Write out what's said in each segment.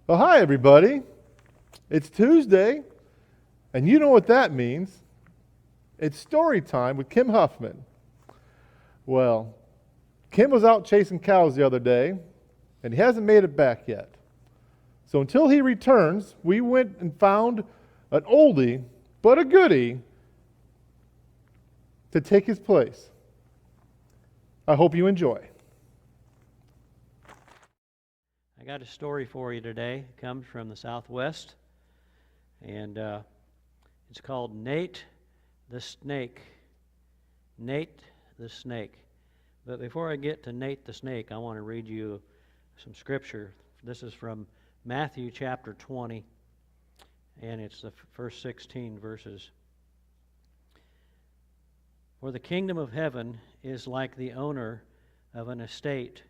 Well, hi, everybody. It's Tuesday, and you know what that means. It's story time with Kim Huffman. Well, Kim was out chasing cows the other day, and he hasn't made it back yet. So until he returns, we went and found an oldie, but a goodie, to take his place. I hope you enjoy. I got a story for you today. It comes from the Southwest, and it's called Nate the Snake. Nate the Snake. But before I get to Nate the Snake, I want to read you some scripture. This is from Matthew chapter 20, and it's the first 16 verses. For the kingdom of heaven is like the owner of an estate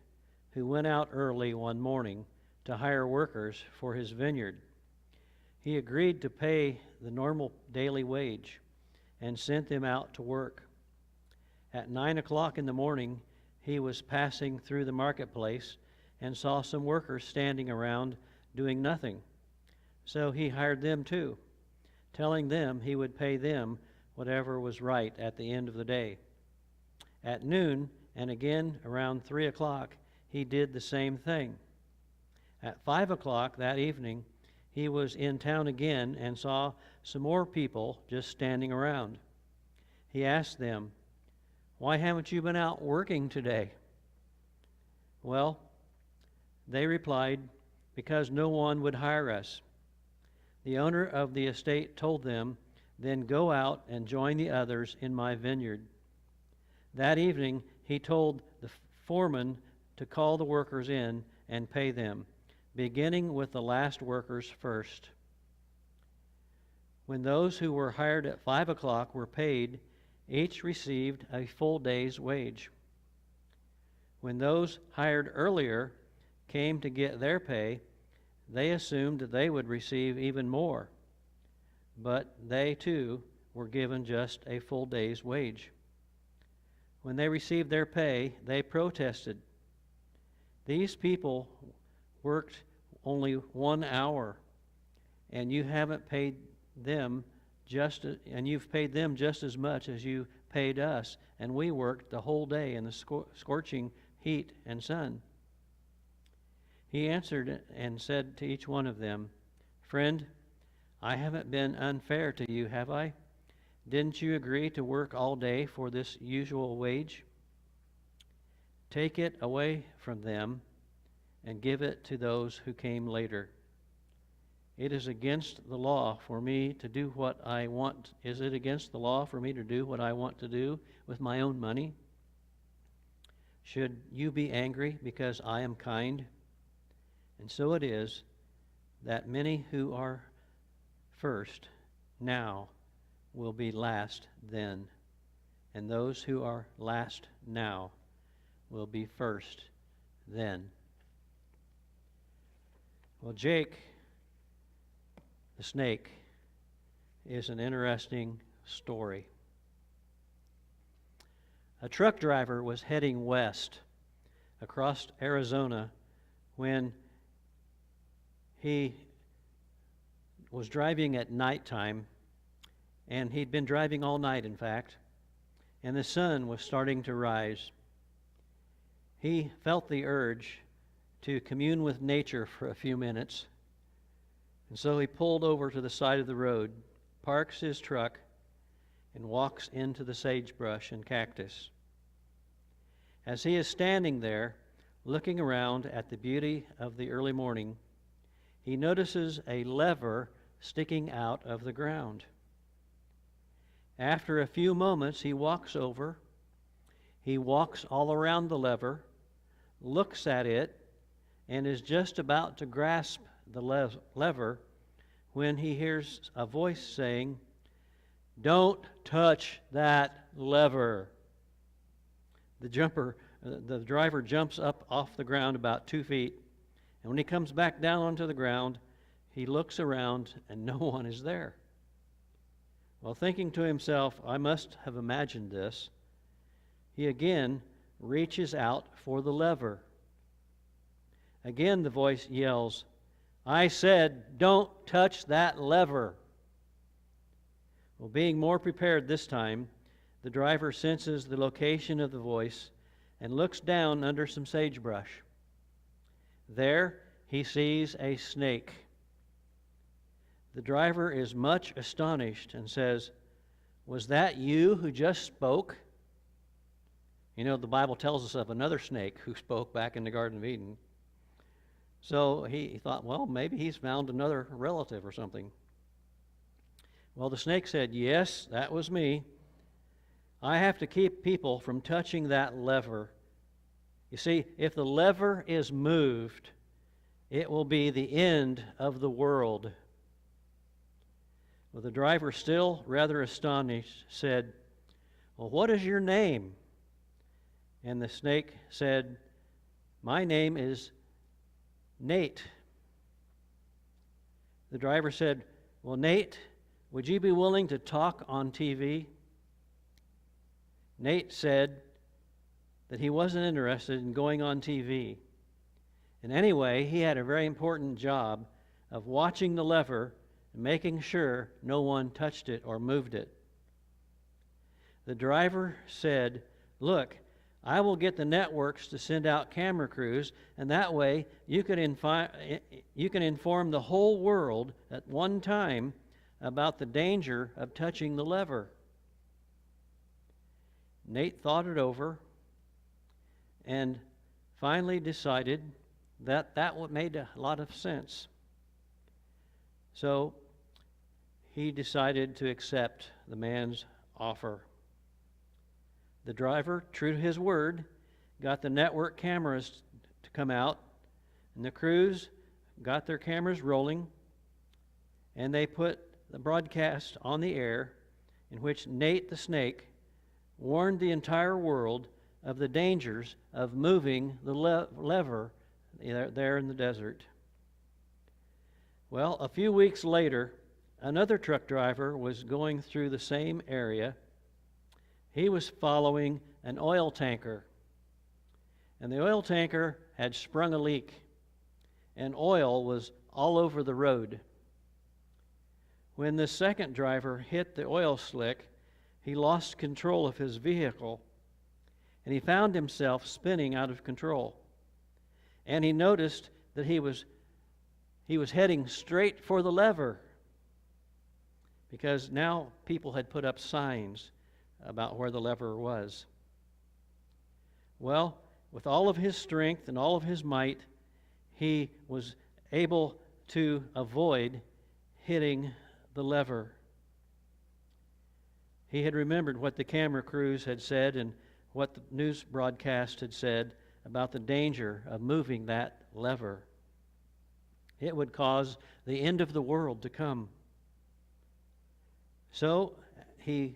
who went out early one morning to hire workers for his vineyard. He agreed to pay the normal daily wage and sent them out to work. At 9 o'clock in the morning, he was passing through the marketplace and saw some workers standing around doing nothing. So he hired them too, telling them he would pay them whatever was right at the end of the day. At noon, and again around 3 o'clock, he did the same thing. At 5 o'clock that evening, he was in town again and saw some more people just standing around. He asked them, "Why haven't you been out working today?" Well, they replied, "Because no one would hire us." The owner of the estate told them, "Then go out and join the others in my vineyard." That evening, he told the foreman to call the workers in and pay them, beginning with the last workers first. When those who were hired at 5 o'clock were paid, each received a full day's wage. When those hired earlier came to get their pay, they assumed that they would receive even more, but they too were given just a full day's wage. When they received their pay, they protested. "These people worked only 1 hour, and you've paid them just as much as you paid us, and we worked the whole day in the scorching heat and sun." He answered and said to each one of them, "Friend, I haven't been unfair to you, have I? Didn't you agree to work all day for this usual wage? Take it away from them and give it to those who came later. It is against the law for me to do what I want. Is it against the law for me to do what I want to do with my own money? Should you be angry because I am kind? And so it is that many who are first now will be last then, and those who are last now will be first then." Well, Jake the snake is an interesting story. A truck driver was heading west across Arizona when he was driving at nighttime, and he'd been driving all night, in fact, and the sun was starting to rise. He felt the urge to commune with nature for a few minutes, and so he pulled over to the side of the road, parks his truck, and walks into the sagebrush and cactus. As he is standing there, looking around at the beauty of the early morning, he notices a lever sticking out of the ground. After a few moments, he walks over. He walks all around the lever, looks at it, and is just about to grasp the lever when he hears a voice saying, "Don't touch that lever." The driver jumps up off the ground about 2 feet, and when he comes back down onto the ground, he looks around and no one is there. Well, thinking to himself, "I must have imagined this," he again reaches out for the lever. Again the voice yells, I said, don't touch that lever. Well, being more prepared this time, the driver senses the location of the voice and looks down under some sagebrush. There he sees a snake. The driver is much astonished and says, "Was that you who just spoke?" You know, the Bible tells us of another snake who spoke back in the Garden of Eden. So he thought, well, maybe he's found another relative or something. Well, the snake said, "Yes, that was me. I have to keep people from touching that lever. You see, if the lever is moved, it will be the end of the world." Well, the driver, still rather astonished, said, "Well, what is your name?" And the snake said, "My name is Nate." The driver said, "Well, Nate, would you be willing to talk on TV?" Nate said that he wasn't interested in going on TV. And anyway, he had a very important job of watching the lever and making sure no one touched it or moved it. The driver said, "Look, I will get the networks to send out camera crews, and that way you can inform the whole world at one time about the danger of touching the lever." Nate thought it over and finally decided that made a lot of sense. So he decided to accept the man's offer. The driver, true to his word, got the network cameras to come out, and the crews got their cameras rolling, and they put the broadcast on the air in which Nate the snake warned the entire world of the dangers of moving the lever there in the desert. Well, a few weeks later, another truck driver was going through the same area. He was following an oil tanker, and the oil tanker had sprung a leak, and oil was all over the road. When the second driver hit the oil slick, he lost control of his vehicle, and he found himself spinning out of control. And he noticed that he was heading straight for the lever, because now people had put up signs about where the lever was. Well, with all of his strength and all of his might, he was able to avoid hitting the lever. He had remembered what the camera crews had said and what the news broadcast had said about the danger of moving that lever. It would cause the end of the world to come. So he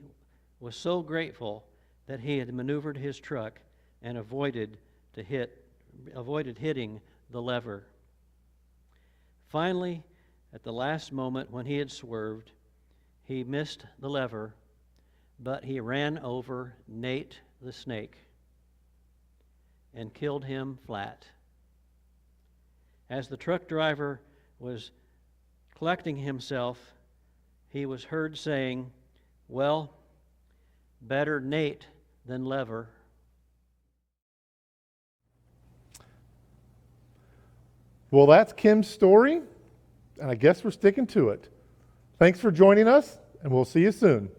was so grateful that he had maneuvered his truck and avoided hitting the lever. Finally, at the last moment when he had swerved, he missed the lever, but he ran over Nate the snake and killed him flat. As the truck driver was collecting himself, he was heard saying, "Well, better Nate than lever." Well, that's Kim's story, and I guess we're sticking to it. Thanks for joining us, and we'll see you soon.